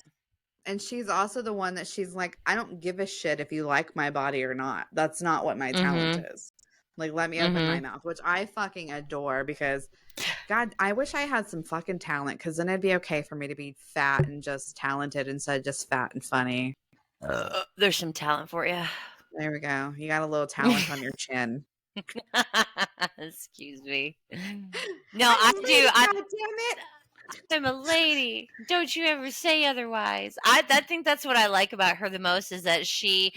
she's also the one that she's like, I don't give a shit if you like my body or not. That's not what my talent Mm-hmm. is. Like, let me open my Mm-hmm. mouth, which I fucking adore because, God, I wish I had some fucking talent because then it'd be okay for me to be fat and just talented instead of just fat and funny. There's some talent for you. There we go. You got a little talent on your chin. Excuse me. No, I I'm a do. lady, God damn it. I'm a lady. Don't you ever say otherwise. I think that's what I like about her the most is that she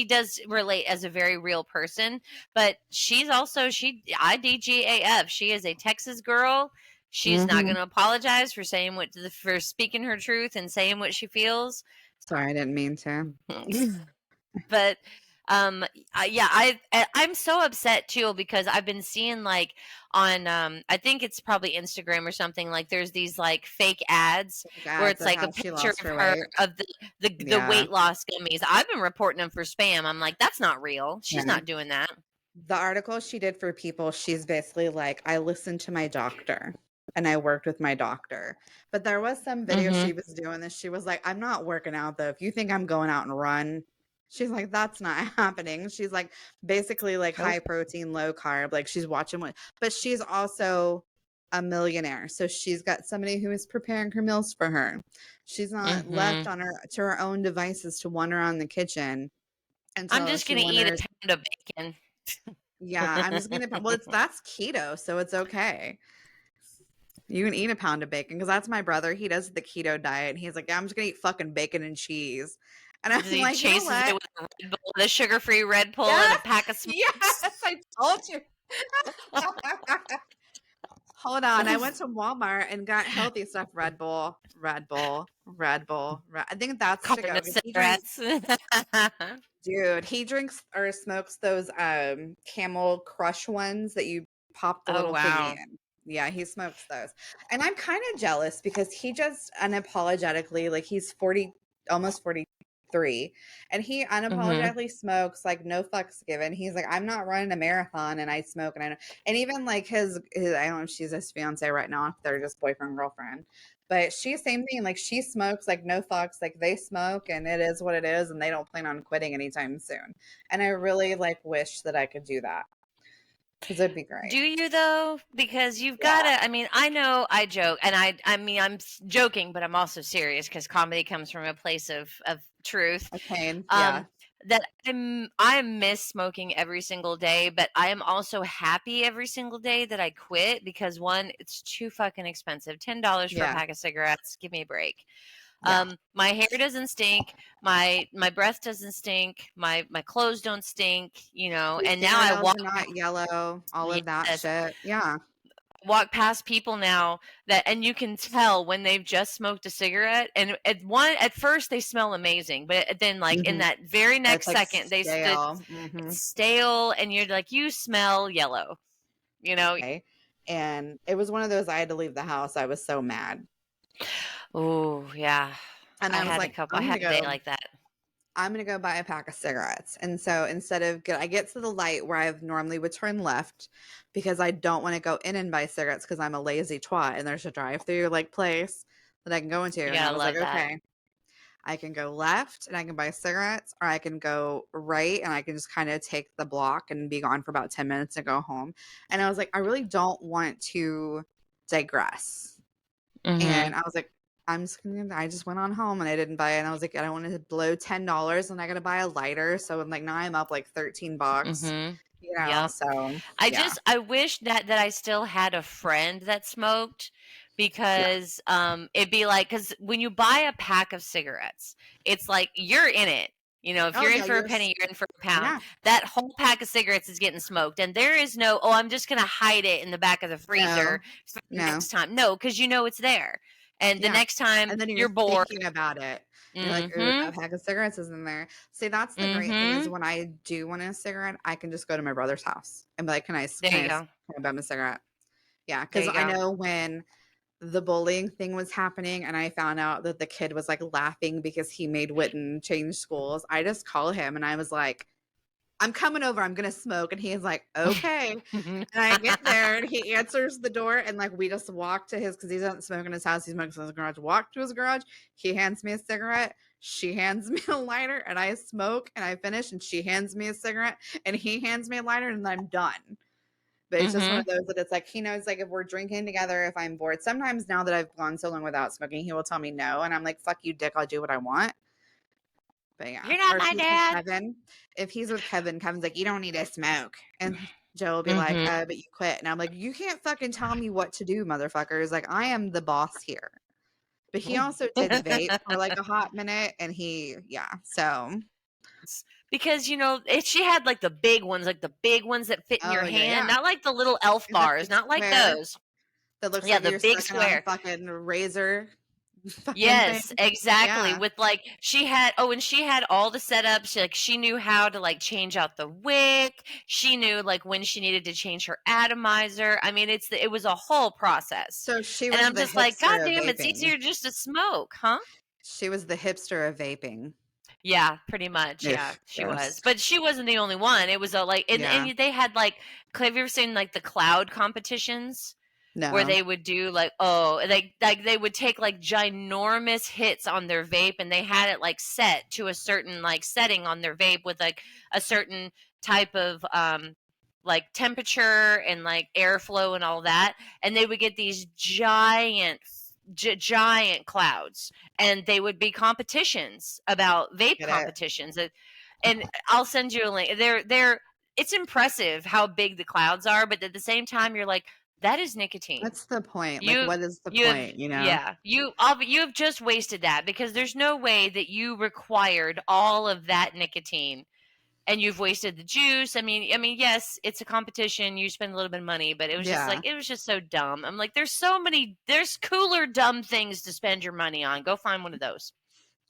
does relate as a very real person, but she's also IDGAF. She is a Texas girl. She's not going to apologize for for speaking her truth and saying what she feels. Sorry, I didn't mean to. But I'm so upset too because I've been seeing like on I think it's probably Instagram or something, like there's these like fake ads where Ads it's of like a how she picture lost of her her weight. of the Yeah. weight loss gummies. I've been reporting them for spam. I'm like, that's not real. She's Yeah. not doing that. The article she did for People, she's basically like, I listened to my doctor. and I worked with my doctor. But there was some video Mm-hmm. she was doing this. She was like, I'm not working out though. If you think I'm going out and run, she's like, that's not happening. She's like, basically like Nope. high protein, low carb. Like she's watching what, but she's also a millionaire. So she's got somebody who is preparing her meals for her. She's not left Mm-hmm. on her to her own devices to wander around the kitchen I'm until just she gonna eat a wonders, pound of bacon. yeah, I'm just gonna, well, that's keto, so it's okay. You can eat a pound of bacon because that's my brother. He does the keto diet. And he's like, yeah, I'm just gonna eat fucking bacon and cheese. And I'm He like, you know chases it what? with a Red Bull, the sugar-free Red Bull, and a Yes, pack of yes, smokes. I told you. Hold on, I went to Walmart and got healthy stuff. Red Bull, Red Bull, Red Bull. I think that's to go Carton of because he drinks. cigarettes. Dude, he drinks or smokes those Camel Crush ones that you pop the Oh little thingy wow. in. Yeah, he smokes those. And I'm kind of jealous because he just unapologetically, like he's 40, almost 43, and he Mm-hmm. unapologetically smokes like no fucks given. He's like, I'm not running a marathon and I smoke and I know. And even like his I don't know if she's his fiance right now, if they're just boyfriend girlfriend. But she's same thing. Like she smokes, like no fucks. Like they smoke, and it is what it is, and they don't plan on quitting anytime soon. And I really like wish that I could do that because it'd be Do great. you though? Because you've got Yeah. to. I mean, I know I joke, and I mean, joking, but I'm also serious because comedy comes from a place of truth. Okay. Yeah. Um, that I miss smoking every single day, but I am also happy every single day that I quit because one, it's too fucking expensive. $10 for a Yeah. pack of cigarettes. Give me a break. Yeah. My hair doesn't stink. My breath doesn't stink. My clothes don't stink. You know, Your and now I fingernails walk. are not yellow. All of that Yes, shit. Yeah. walk past people now that, and you can tell when they've just smoked a cigarette, and at first they smell amazing, but then like in Mm-hmm. that very It's next like second stale. Mm-hmm. it's stale, and you're like, you smell yellow, you know. Okay. And it was one of those I had to leave the house. I was so mad. Oh yeah, And I I was had a like, couple. I had a day like that. I'm gonna go buy a pack of cigarettes. And so instead of I get to the light where I normally would turn left because I don't want to go in and buy cigarettes because I'm a lazy twat and there's a drive-through like place that I can go into. You And I gotta was like, love that. okay, I can go left and I can buy cigarettes, or I can go right and I can just kind of take the block and be gone for about 10 minutes and go home. And I was like, I really don't want to digress. Mm-hmm. And I was like, I just went on home and I didn't buy it. And I was like, I don't want to blow $10 and I gotta buy a lighter. So like now I'm up like $13, Mm-hmm. you know. Yep. So yeah. I wish that I still had a friend that smoked, Yeah. because it'd be like, because when you buy a pack of cigarettes, it's like you're in it. You know, if Oh you're in yeah, for a penny, you're in for a pound. yeah. That whole pack of cigarettes is getting smoked, and there is no, oh, I'm just gonna hide it in the back of the No, freezer for no. next time. No, because you know it's there, and the Yeah. next time And then you're you're bored. thinking about it. You're like, ooh, Mm-hmm. that pack of cigarettes is in there. See, that's the great thing is Mm-hmm. when I do want a cigarette, I can just go to my brother's house and be like, There you go. can I buy him a cigarette? Yeah. There Cause you I go. know when the bullying thing was happening and I found out that the kid was like laughing because he made Witten change schools, I just call him and I was like, I'm coming over, I'm gonna smoke. And he's like, okay. And I get there and he answers the door and like we just walk to his because he doesn't smoke in his house, he smokes in his garage. Walk to his garage, he hands me a cigarette, she hands me a lighter, and I smoke and I finish and she hands me a cigarette and he hands me a lighter and I'm done. But it's just one Mm-hmm. of those that it's like he knows like if we're drinking together, if I'm bored. Sometimes now that I've gone so long without smoking, he will tell me no, and I'm like, "Fuck you, dick! I'll do what I want." But yeah, You're not or if my he's with dad. Kevin, Kevin's like, "You don't need to smoke," and Joe will be like, Mm-hmm. But you quit," and I'm like, "You can't fucking tell me what to do, motherfuckers! Like I am the boss here." But he also did vape for like a hot minute, and yeah, so Because she had like the big ones that fit in your oh yeah, hand, yeah, not like the little elf is that bars, big not like square those. that looks Yeah, like the you're big sucking on a square. fucking razor, fucking thing? Yes, exactly. Yeah. With like and she had all the setups. She knew how to like change out the wick. She knew like when she needed to change her atomizer. I mean, it was a whole process. So she And was I'm the just like, God hipster of damn, it's vaping. easier just to smoke, huh? She was the hipster of vaping. Yeah, pretty much. Ugh, Yeah, she was. gross. But she wasn't the only one. It was a like, Yeah. and they had like, have you ever seen like the cloud competitions? where No. they would do like they would take like ginormous hits on their vape, and they had it like set to a certain like setting on their vape with like a certain type of like temperature and like airflow and all that, and they would get these giant clouds, and they would be competitions about vape Get it? competitions. And I'll send you a link. They're it's impressive how big the clouds are, but at the same time you're like, that is nicotine. What's the point? Like, You what is the you have point, you know? yeah, you have just wasted that, because there's no way that you required all of that nicotine and you've wasted the juice. I mean, yes, it's a competition. You spend a little bit of money, but Yeah. it was just so dumb. I'm like, there's cooler dumb things to spend your money on. Go find one of those.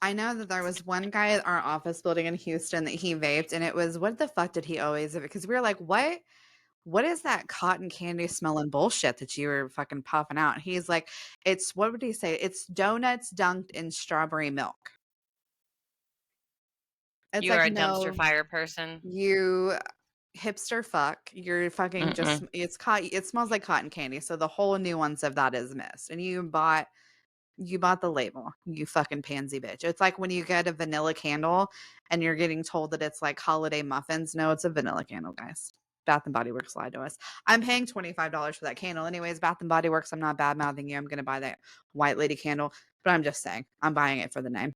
I know that there was one guy at our office building in Houston that he vaped, and it was, what the fuck did he always have? Because we were like, what is that cotton candy smelling bullshit that you were fucking puffing out? He's like, it's, what would he say? It's donuts dunked in strawberry milk. It's You are like, a dumpster no, fire person. you hipster fuck. You're fucking just, Mm-mm. it smells like cotton candy. So the whole nuance of that is missed. And you bought the label, you fucking pansy bitch. It's like when you get a vanilla candle and you're getting told that it's like holiday muffins. No, it's a vanilla candle, guys. Bath and Body Works lied to us. I'm paying $25 for that candle. Anyways, Bath and Body Works, I'm not bad mouthing you. I'm going to buy that white lady candle, but I'm just saying, I'm buying it for the name.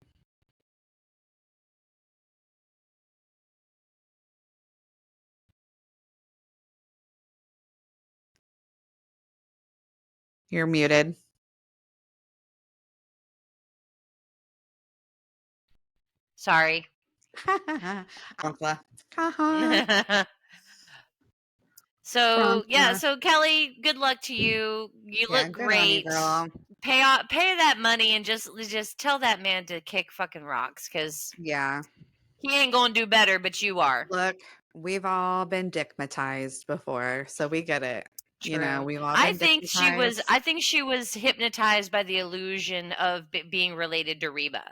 You're muted. Sorry. Uncle. Haha. So yeah, Frankma. so Kelly, good luck to you. You Yeah, look good on you, great. girl. Pay that money and just tell that man to kick fucking rocks, because Yeah. he ain't gonna do better, but you are. Look, we've all been dickmatized before, so we get it. You know, True. we've all been dickmatized. I think she was hypnotized by the illusion of being related to Reba,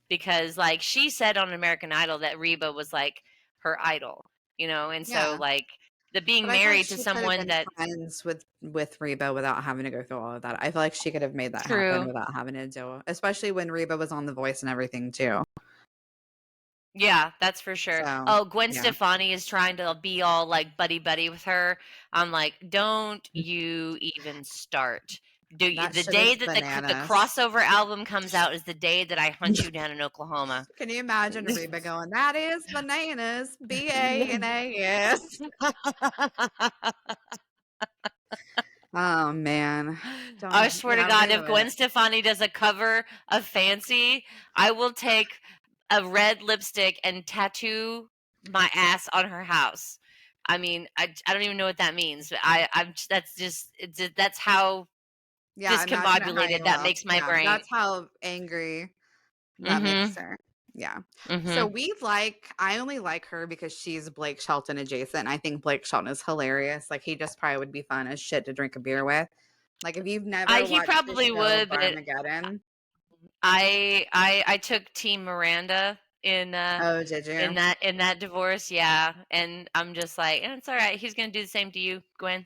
because like she said on American Idol that Reba was like her idol, and so Yeah. like the being But I feel like married to she could have someone been that friends with Reba without having to go through all of that. I feel like she could have made that happen true. without having to do it, especially when Reba was on The Voice and everything too. Yeah, that's for sure. So, Oh, Gwen yeah. Stefani is trying to be all like buddy buddy with her. I'm like, don't you even start. That The shit day is that the bananas. crossover album comes out is the day that I hunt you down in Oklahoma. Can you imagine Reba going, "That is bananas, BANAS." Oh man. I Don't, swear to yeah, God, do if it. Gwen Stefani does a cover of Fancy, I will take a red lipstick and tattoo my ass on her house. I mean, I don't even know what that means. But that's just that's how Yeah, imagine it how you discombobulated that will. makes my Yeah, brain. that's how angry that makes Mhm. her. Yeah. So Mhm. I only like her because she's Blake Shelton adjacent. I think Blake Shelton is hilarious. Like he just probably would be fun as shit to drink a beer with. Like if you've I never he watched the probably show would, but Barmageddon. I took Team Miranda Oh, did you? in that divorce, yeah, and I'm just like, it's all right. He's gonna do the same to you, Gwen.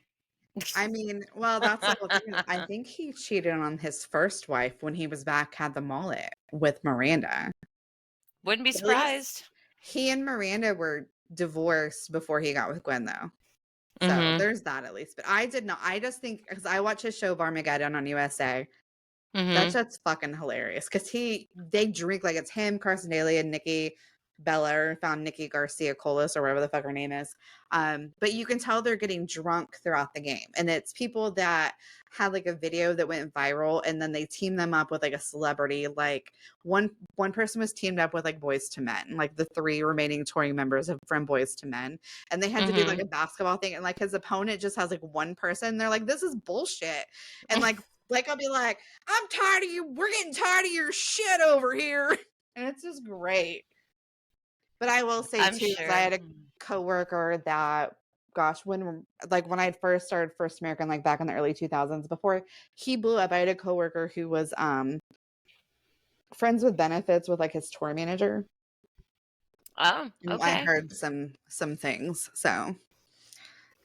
I mean, well, that's the whole thing. I think he cheated on his first wife when he was back had the mullet with Miranda. Wouldn't be At least surprised. he and Miranda were divorced before he got with Gwen, though. So Mhm. there's that at least. But I did not. I just think because I watch his show Barmageddon on USA. That Mhm. shit's fucking hilarious because they drink like it's him, Carson Daly, and Nikki Bella, or found Nikki Garcia Colas or whatever the fuck her name is. But you can tell they're getting drunk throughout the game, and it's people that had like a video that went viral, and then they team them up with like a celebrity. Like one person was teamed up with like Boys to Men, like the three remaining touring members of from Boys to Men, and they had to do like Mhm. a basketball thing, and like his opponent just has like one person. They're like, this is bullshit, and like I'll be like, I'm tired of you. We're getting tired of your shit over here. And it's just great. But I will say I'm too, is I sure. had a coworker that, gosh, when I first started First American, like back in the early 2000s, before he blew up, I had a coworker who was friends with benefits with like his tour manager. Oh, And I okay. heard some things. So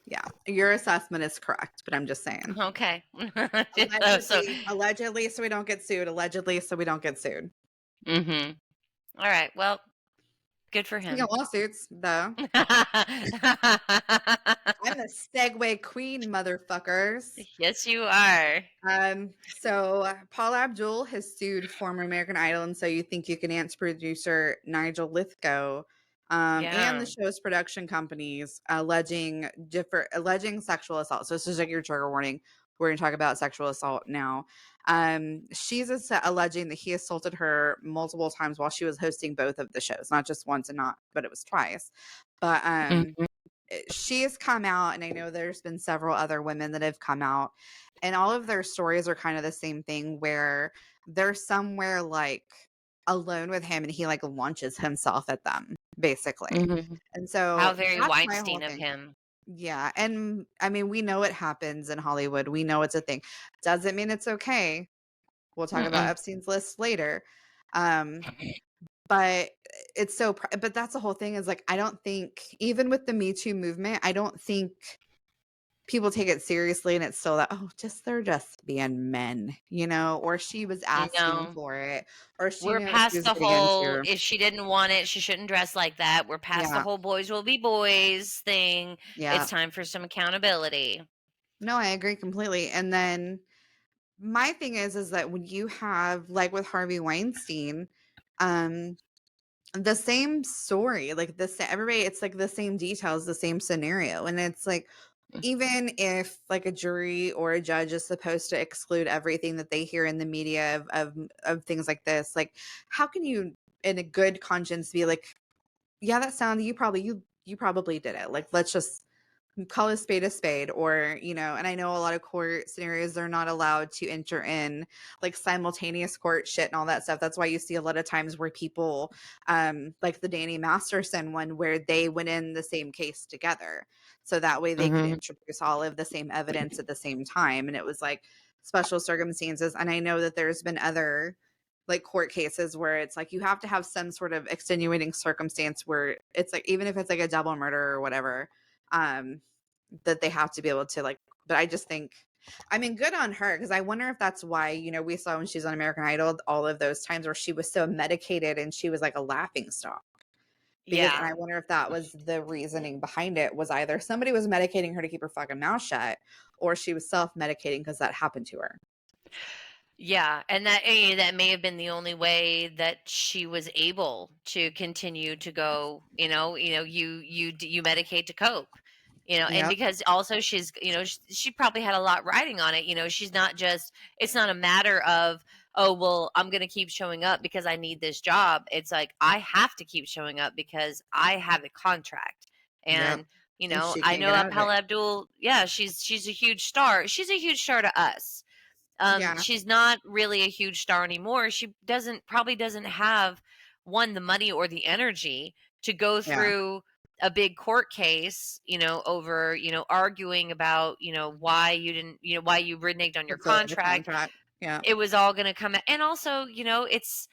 Yeah, your assessment is correct, but I'm just saying. Okay. So, Allegedly, so we don't get sued. Allegedly, so we don't get sued. all right. Well, good for Speaking of him. lawsuits, though, I'm the segue queen, motherfuckers. Yes, you are. So Paul Abdul has sued former American Idol and So You Think You Can Dance producer Nigel Lithgow, and the Yeah. show's production companies alleging sexual assault. So this is like your trigger warning. We're going to talk about sexual assault now. She's alleging that he assaulted her multiple times while she was hosting both of the shows, not just once but it was twice. But Mhm. she has come out, and I know there's been several other women that have come out, and all of their stories are kind of the same thing where they're somewhere like alone with him and he like launches himself at them basically. Mhm. And How so very that's my whole Weinstein of thing. him. Yeah, and I mean we know it happens in Hollywood. We know it's a thing. Doesn't mean it's okay. We'll talk about Mm-mm. Epstein's list later. Um but it's but that's the whole thing is like I don't think even with the Me Too movement, I don't think people take it seriously and it's still that, oh, they're just being men, or she was asking No. for it, or she We're knew what she past was the getting whole into. if she didn't want it, she shouldn't dress like that. We're past the Yeah. whole boys will be boys thing. It's Yeah. time for some accountability. No, I agree completely. And then my thing is that when you have like with Harvey Weinstein, um, the same story, like everybody, it's like the same details, the same scenario. And it's like, even if like a jury or a judge is supposed to exclude everything that they hear in the media of things like this, like how can you in a good conscience be like, yeah, that sound you probably did it. Like let's just call a spade, or and I know a lot of court scenarios they're not allowed to enter in like simultaneous court shit and all that stuff. That's why you see a lot of times where people like the Danny Masterson one where they went in the same case together, so that way they could Mhm. introduce all of the same evidence at the same time, and it was like special circumstances. And I know that there's been other like court cases where it's like you have to have some sort of extenuating circumstance where it's like even if it's like a double murder or whatever, um that they have to be able to like, but I just think, I mean, good on her, because I wonder if that's why, we saw when she was on American Idol all of those times where she was so medicated and she was like a laughing stock. Because, and Yeah. I wonder if that was the reasoning behind it, was either somebody was medicating her to keep her fucking mouth shut, or she was self-medicating because that happened to her. Yeah, and that may have been the only way that she was able to continue to go. You medicate to cope. And Yep. because also she's she probably had a lot riding on it. She's not just. It's not a matter of, oh well, I'm gonna keep showing up because I need this job. It's like I have to keep showing up because I have a contract. Yep. And And she I can't know get out of it. Paula Abdul. Yeah, she's a huge star. She's a huge star to us. Yeah. She's not really a huge star anymore. She probably doesn't have one the money or the energy to go Yeah. through a big court case, over, arguing about, why you didn't, why you reneged on your Fulfilling the contract. contract. Yeah. It was all going to come out. And also, it's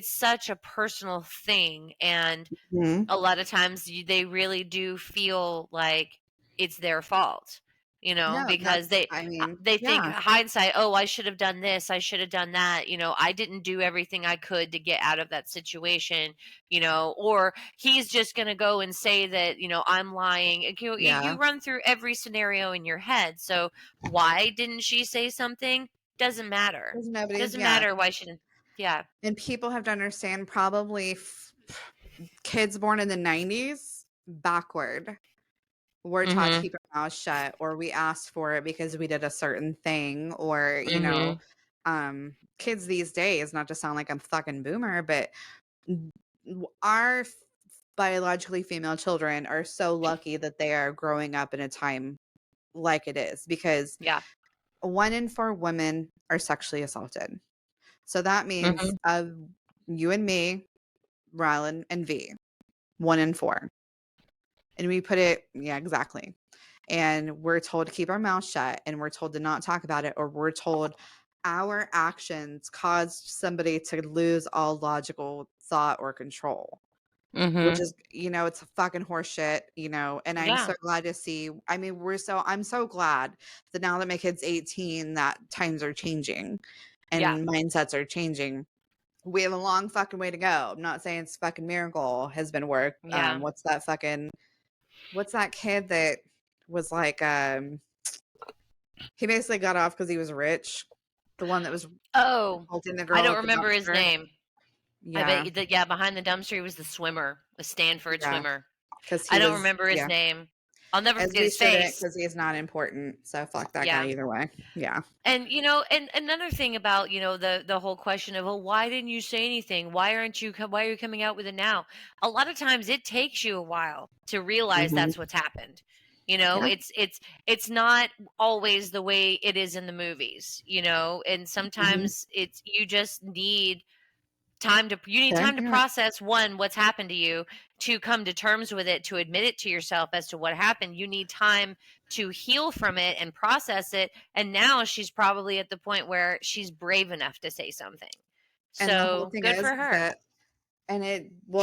such a personal thing. And Mhm. a lot of times they really do feel like it's their fault, No, because they I mean, they think yeah. hindsight, oh, I should have done this, I should have done that, I didn't do everything I could to get out of that situation, or he's just going to go and say that, I'm lying. You Yeah. run through every scenario in your head. So why didn't she say something? Doesn't matter. There's nobody's, Doesn't yeah. matter why she didn't. Yeah. And people have to understand probably kids born in the 90s backward were taught to Mhm. keep our mouths shut, or we asked for it because we did a certain thing, or Mhm. kids these days, not to sound like I'm fucking boomer, but our biologically female children are so lucky that they are growing up in a time like it is, because Yeah. 1 in 4 women are sexually assaulted. So that means Mhm. of you and me, Rylan and V, 1 in 4. And we put it, yeah, exactly. And we're told to keep our mouth shut, and we're told to not talk about it, or we're told our actions caused somebody to lose all logical thought or control. which Mhm. is, it's a fucking horse shit, and I'm Yeah. so glad to see. I mean, I'm so glad that now that my kid's 18, that times are changing Yeah. and mindsets are changing. We have a long fucking way to go. I'm not saying it's fucking miracle has been work. Yeah. What's that kid that was like, he basically got off because he was rich. The one that was Oh, assaulting the I girl don't at the remember his dumpster. name. I bet Yeah, you that, yeah, behind the dumpster, he was the swimmer, the Stanford yeah, swimmer. because I he don't was, remember his yeah, name. I'll never as forget we his shouldn't, face. because he's not important. So fuck that guy Yeah. either way. Yeah. And and another thing about, the whole question of, well, why didn't you say anything? Why are you coming out with it now? A lot of times it takes you a while to realize Hmm. that's what's happened. Yeah. It's not always the way it is in the movies, and Hmm. sometimes you just need you need Okay. time to Yeah. process, one, what's happened to you, to come to terms with it, to admit it to yourself as to what happened. You need time to heal from it and process it, and now she's probably at the point where she's brave enough to say something. And the whole So thing good is for her. that,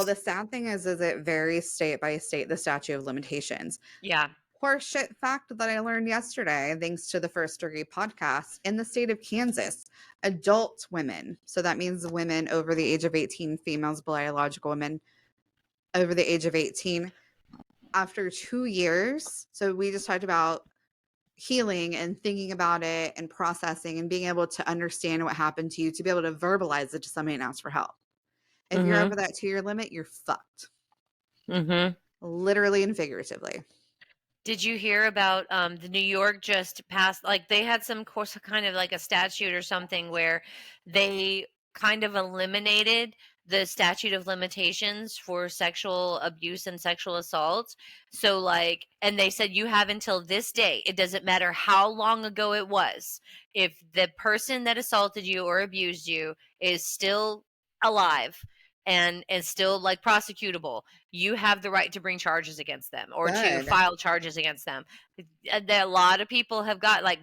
the sad thing is it varies state by state, the statute of limitations. Yeah. Horseshit fact that I learned yesterday, thanks to the First Degree podcast, in the state of Kansas, adult women, so that means women over the age of 18, females, biological women over the age of 18, after 2 years. So we just talked about healing and thinking about it and processing and being able to understand what happened to you, to be able to verbalize it to somebody and ask for help. If you're over Mhm. that 2-year limit, you're fucked, Mhm. literally and figuratively. Did you hear about the New York just passed, like they had some course kind of like a statute or something where they kind of eliminated the statute of limitations for sexual abuse and sexual assault. So like, and they said you have until this day. It doesn't matter how long ago it was. If the person that assaulted you or abused you is still alive and still like prosecutable, you have the right to bring charges against them or to Good. file charges against them. A lot of people have got, like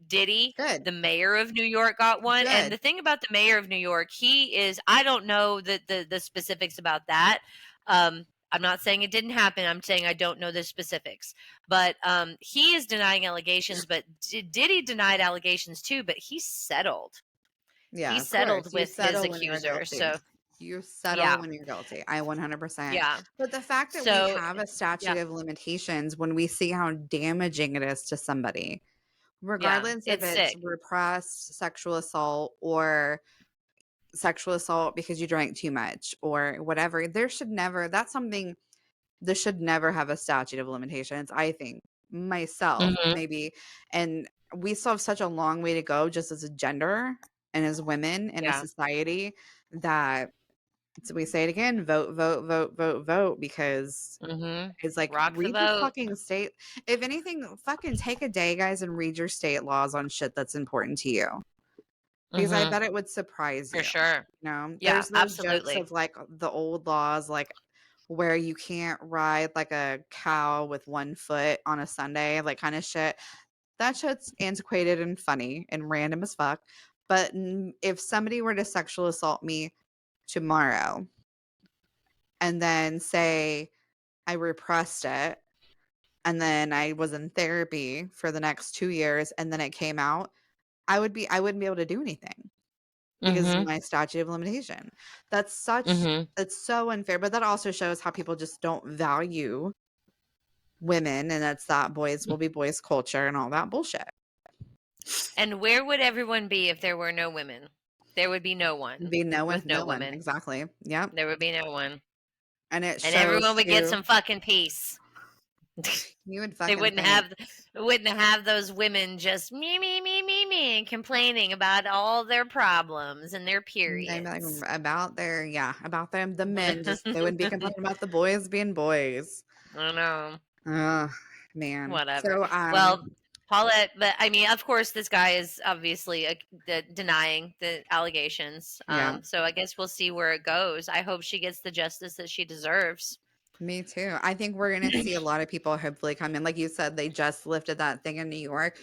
Diddy, Good. the mayor of New York, got one. And Good. the thing about the mayor of New York, he is, I don't know the specifics about that. I'm not saying it didn't happen. I'm saying I don't know the specifics. But he is denying allegations, but Diddy denied allegations too, but he settled. Yeah, He of course. settled You with his settle when you're accuser. guilty. So, You settle yeah. when you're guilty. I 100%. Yeah. But the fact that we So, have a statute yeah. of limitations when we see how damaging it is to somebody, Yeah. regardless if It's it's sick. repressed sexual assault or sexual assault because you drank too much or whatever, this should never have a statute of limitations, I think, myself, Mhm. maybe. And we still have such a long way to go just as a gender and as women in a Yeah. society that, so we say it again, vote, vote, vote, vote, vote, because Mhm. it's like, Rock the read your boat. fucking state. If anything, fucking take a day, guys, and read your state laws on shit that's important to you. Because I Mhm. bet it would surprise For you. sure. Yeah, There's those jokes absolutely. of like the old laws, like where you can't ride like a cow with one foot on a Sunday, like kind of shit. That shit's antiquated and funny and random as fuck. But if somebody were to sexual assault me tomorrow and then say I repressed it and then I was in therapy for the next 2 years and then it came out, I wouldn't be able to do anything because of Mhm. my statute of limitation. That's such Mhm. It's so unfair, but that also shows how people just don't value women, and that's that boys will be boys culture and all that bullshit. And where would everyone be if there were no women? There would be no one Be no one, with no no one. women. Exactly. Yep. There would be no one. And it And shows everyone would get too. some fucking peace. You would They fucking think. wouldn't have those women just me and complaining about all their problems and their They'd be like, periods. about their, yeah, about them, the men. Just they wouldn't be I complaining about the boys being boys. know. Oh man. Whatever. So Well, Paulette, but I mean, of course, this guy is obviously denying the allegations. yeah. So I guess we'll see where it goes. I hope she gets the justice that she deserves. Me too. I think we're gonna see a lot of people hopefully come in. Like you said, they just lifted that thing in New York,